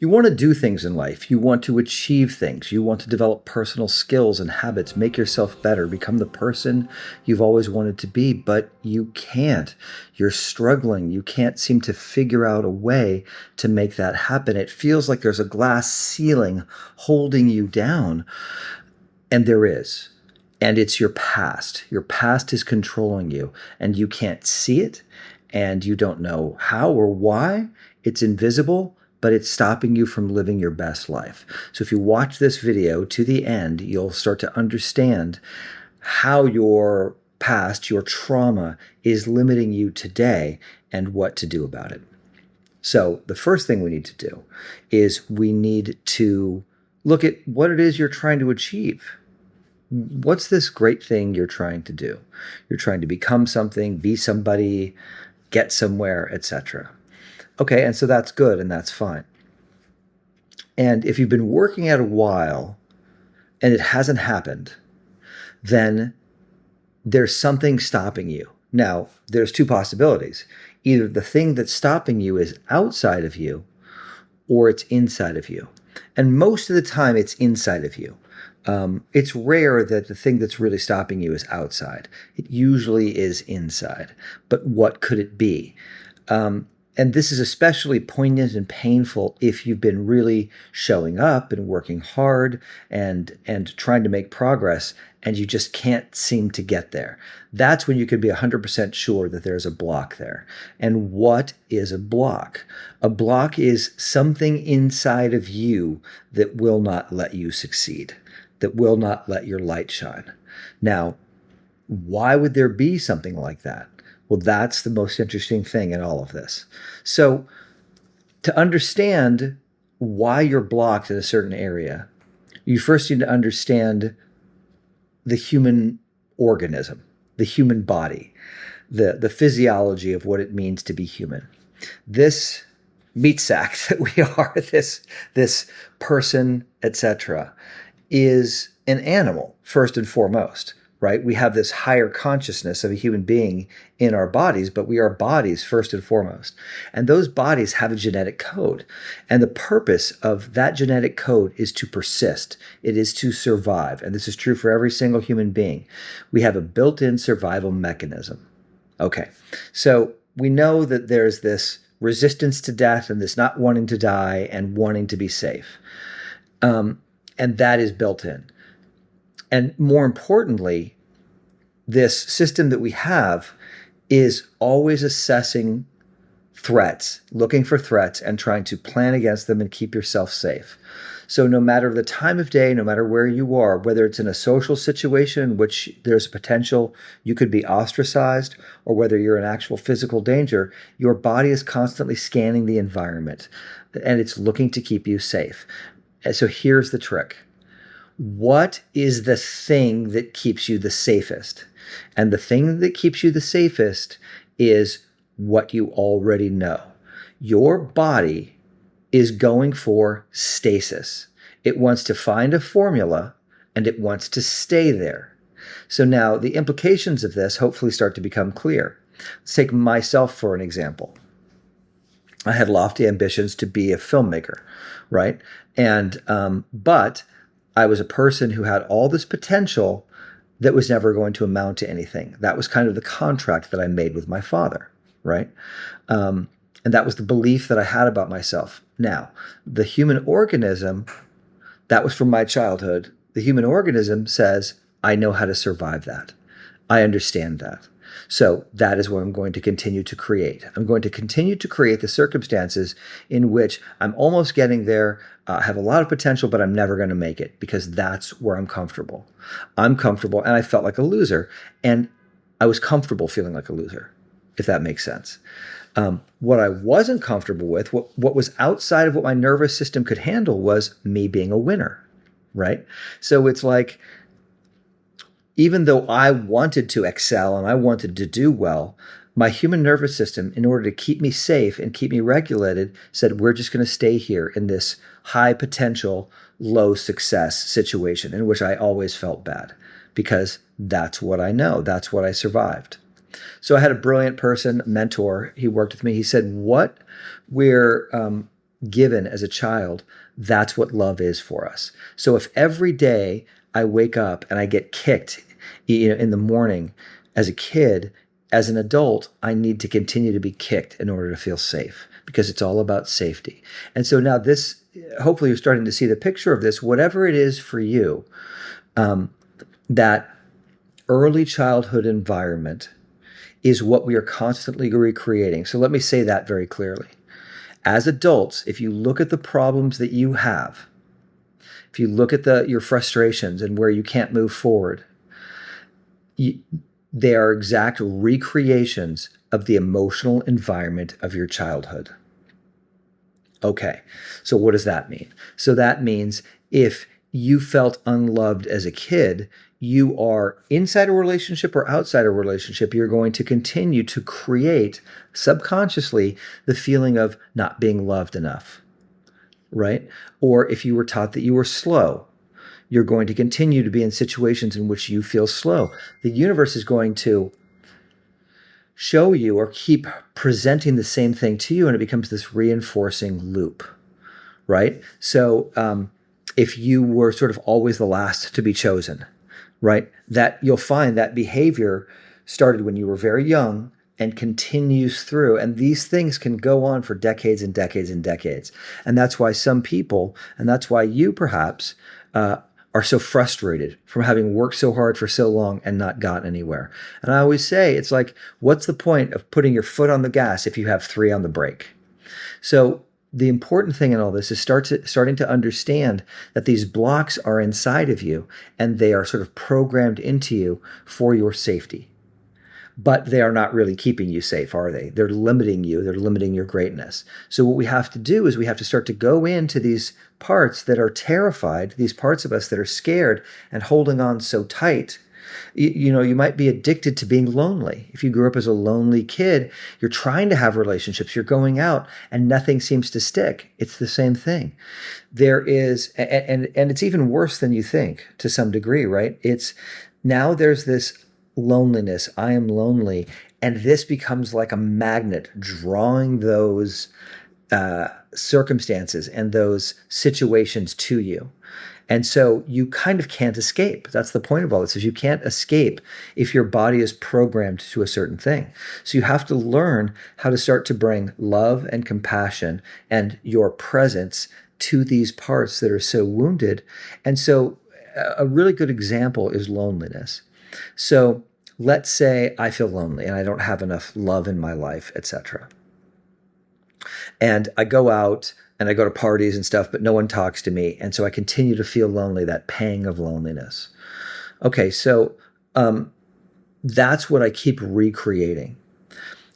You want to do things in life. You want to achieve things. You want to develop personal skills and habits, make yourself better, become the person you've always wanted to be, but you can't. You're struggling. You can't seem to figure out a way to make that happen. It feels like there's a glass ceiling holding you down, and there is. And it's your past. Your past is controlling you, and you can't see it, and you don't know how or why. It's invisible, but it's stopping you from living your best life. So if you watch this video to the end, you'll start to understand how your past, your trauma, is limiting you today and what to do about it. So the first thing we need to do is we need to look at what it is you're trying to achieve. What's this great thing you're trying to do? You're trying to become something, be somebody, get somewhere, etc. Okay, and so that's good and that's fine. And if you've been working at a while and it hasn't happened, then there's something stopping you. Now, there's two possibilities. Either the thing that's stopping you is outside of you or it's inside of you. And most of the time, it's inside of you. It's rare that the thing that's really stopping you is outside. It usually is inside. But what could it be? And this is especially poignant and painful if you've been really showing up and working hard and trying to make progress, and you just can't seem to get there. That's when you could be 100% sure that there's a block there. And what is a block? A block is something inside of you that will not let you succeed, that will not let your light shine. Now, why would there be something like that? Well, that's the most interesting thing in all of this. So to understand why you're blocked in a certain area, you first need to understand the human organism, the human body, the physiology of what it means to be human. This meat sack that we are, this person, etc., is an animal, first and foremost. Right? We have this higher consciousness of a human being in our bodies, but we are bodies first and foremost. And those bodies have a genetic code. And the purpose of that genetic code is to persist. It is to survive. And this is true for every single human being. We have a built-in survival mechanism. Okay. So we know that there's this resistance to death and this not wanting to die and wanting to be safe. And that is built in. And more importantly, this system that we have is always assessing threats, looking for threats and trying to plan against them and keep yourself safe. So no matter the time of day, no matter where you are, whether it's in a social situation in which there's a potential you could be ostracized, or whether you're in actual physical danger, your body is constantly scanning the environment and it's looking to keep you safe. And so here's the trick. What is the thing that keeps you the safest? And the thing that keeps you the safest is what you already know. Your body is going for stasis. It wants to find a formula and it wants to stay there. So now the implications of this hopefully start to become clear. Let's take myself for an example. I had lofty ambitions to be a filmmaker, right? But I was a person who had all this potential that was never going to amount to anything. That was kind of the contract that I made with my father, right? And that was the belief that I had about myself. Now, the human organism, that was from my childhood. The human organism says, I know how to survive that. I understand that. So that is what I'm going to continue to create. I'm going to continue to create the circumstances in which I'm almost getting there, have a lot of potential, but I'm never going to make it because that's where I'm comfortable. I'm comfortable and I felt like a loser. And I was comfortable feeling like a loser, if that makes sense. What I wasn't comfortable with, what was outside of what my nervous system could handle was me being a winner, right? So it's like, even though I wanted to excel and I wanted to do well, my human nervous system, in order to keep me safe and keep me regulated, said, we're just going to stay here in this high potential, low success situation in which I always felt bad because that's what I know. That's what I survived. So I had a brilliant person, mentor. He worked with me. He said, what we're given as a child, that's what love is for us. So if every day I wake up and I get kicked, in the morning as a kid, as an adult, I need to continue to be kicked in order to feel safe, because it's all about safety. And so now this, hopefully you're starting to see the picture of this, whatever it is for you, that early childhood environment is what we are constantly recreating. So let me say that very clearly. As adults, if you look at the problems that you have, if you look at your frustrations and where you can't move forward, they are exact recreations of the emotional environment of your childhood. Okay, so what does that mean? So that means if you felt unloved as a kid, you are inside a relationship or outside a relationship, you're going to continue to create subconsciously the feeling of not being loved enough, right? Or if you were taught that you were slow, you're going to continue to be in situations in which you feel slow. The universe is going to show you or keep presenting the same thing to you, and it becomes this reinforcing loop, right? So if you were sort of always the last to be chosen, right, that you'll find that behavior started when you were very young and continues through. And these things can go on for decades and decades and decades. And that's why some people, and that's why you perhaps, are so frustrated from having worked so hard for so long and not gotten anywhere. And I always say, it's like, what's the point of putting your foot on the gas if you have 3 on the brake? So the important thing in all this is starting to understand that these blocks are inside of you and they are sort of programmed into you for your safety. But they are not really keeping you safe, are they? They're limiting you. They're limiting your greatness. So what we have to do is we have to start to go into these parts that are terrified, these parts of us that are scared and holding on so tight. You might be addicted to being lonely. If you grew up as a lonely kid, you're trying to have relationships, you're going out and nothing seems to stick. It's the same thing. There is, and it's even worse than you think to some degree, right? It's now there's this loneliness. I am lonely. And this becomes like a magnet drawing those circumstances and those situations to you. And so you kind of can't escape. That's the point of all this, is you can't escape if your body is programmed to a certain thing. So you have to learn how to start to bring love and compassion and your presence to these parts that are so wounded. And so a really good example is loneliness. So let's say I feel lonely and I don't have enough love in my life, etc. And I go out and I go to parties and stuff, but no one talks to me. And so I continue to feel lonely, that pang of loneliness. Okay, so that's what I keep recreating.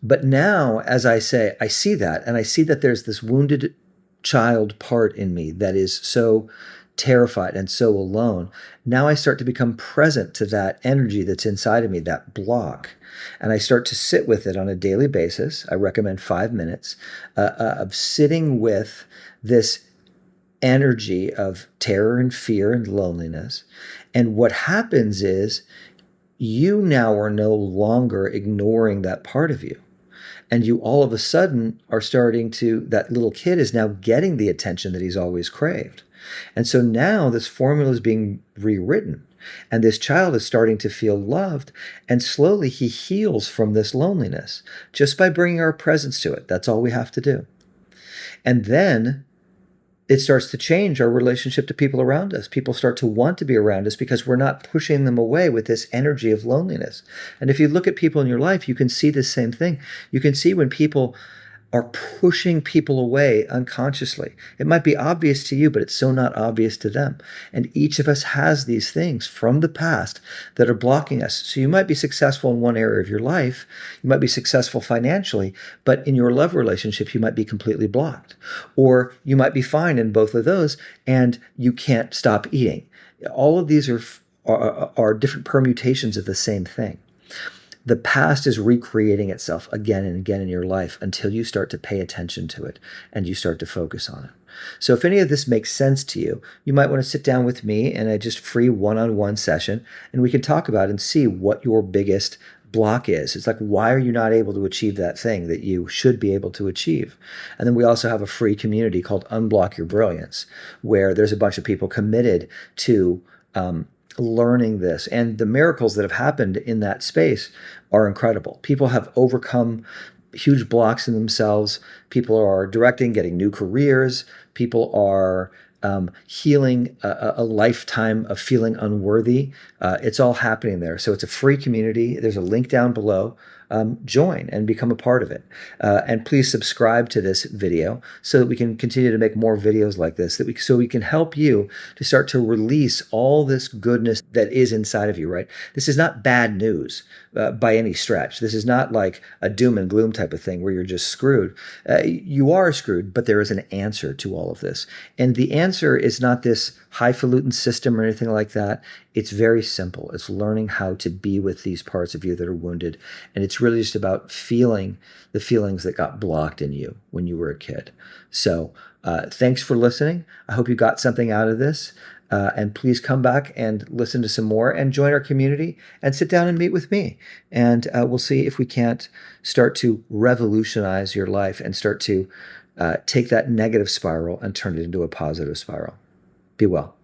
But now, as I say, I see that, and I see that there's this wounded child part in me that is so terrified and so alone. Now I start to become present to that energy that's inside of me, that block. And I start to sit with it on a daily basis. I recommend 5 minutes of sitting with this energy of terror and fear and loneliness. And what happens is you now are no longer ignoring that part of you. And you all of a sudden are starting to, that little kid is now getting the attention that he's always craved. And so now this formula is being rewritten, and this child is starting to feel loved, and slowly he heals from this loneliness just by bringing our presence to it. That's all we have to do. And then it starts to change our relationship to people around us. People start to want to be around us because we're not pushing them away with this energy of loneliness. And if you look at people in your life, you can see the same thing. You can see when people are pushing people away unconsciously. It might be obvious to you, but it's so not obvious to them. And each of us has these things from the past that are blocking us. So you might be successful in one area of your life. You might be successful financially, but in your love relationship, you might be completely blocked. Or you might be fine in both of those and you can't stop eating. All of these are different permutations of the same thing. The past is recreating itself again and again in your life until you start to pay attention to it and you start to focus on it. So if any of this makes sense to you, you might want to sit down with me in a just free one-on-one session, and we can talk about it and see what your biggest block is. It's like, why are you not able to achieve that thing that you should be able to achieve? And then we also have a free community called Unblock Your Brilliance, where there's a bunch of people committed to learning this. And the miracles that have happened in that space are incredible. People have overcome huge blocks in themselves. People are directing, getting new careers. People are healing a lifetime of feeling unworthy. It's all happening there. So it's a free community. There's a link down below. Join and become a part of it. And please subscribe to this video so that we can continue to make more videos like this, so we can help you to start to release all this goodness that is inside of you, right? This is not bad news by any stretch. This is not like a doom and gloom type of thing where you're just screwed. You are screwed, but there is an answer to all of this. And the answer is not this highfalutin system or anything like that. It's very simple. It's learning how to be with these parts of you that are wounded. And it's really just about feeling the feelings that got blocked in you when you were a kid. So thanks for listening. I hope you got something out of this. And please come back and listen to some more and join our community and sit down and meet with me. And we'll see if we can't start to revolutionize your life and start to take that negative spiral and turn it into a positive spiral. Be well.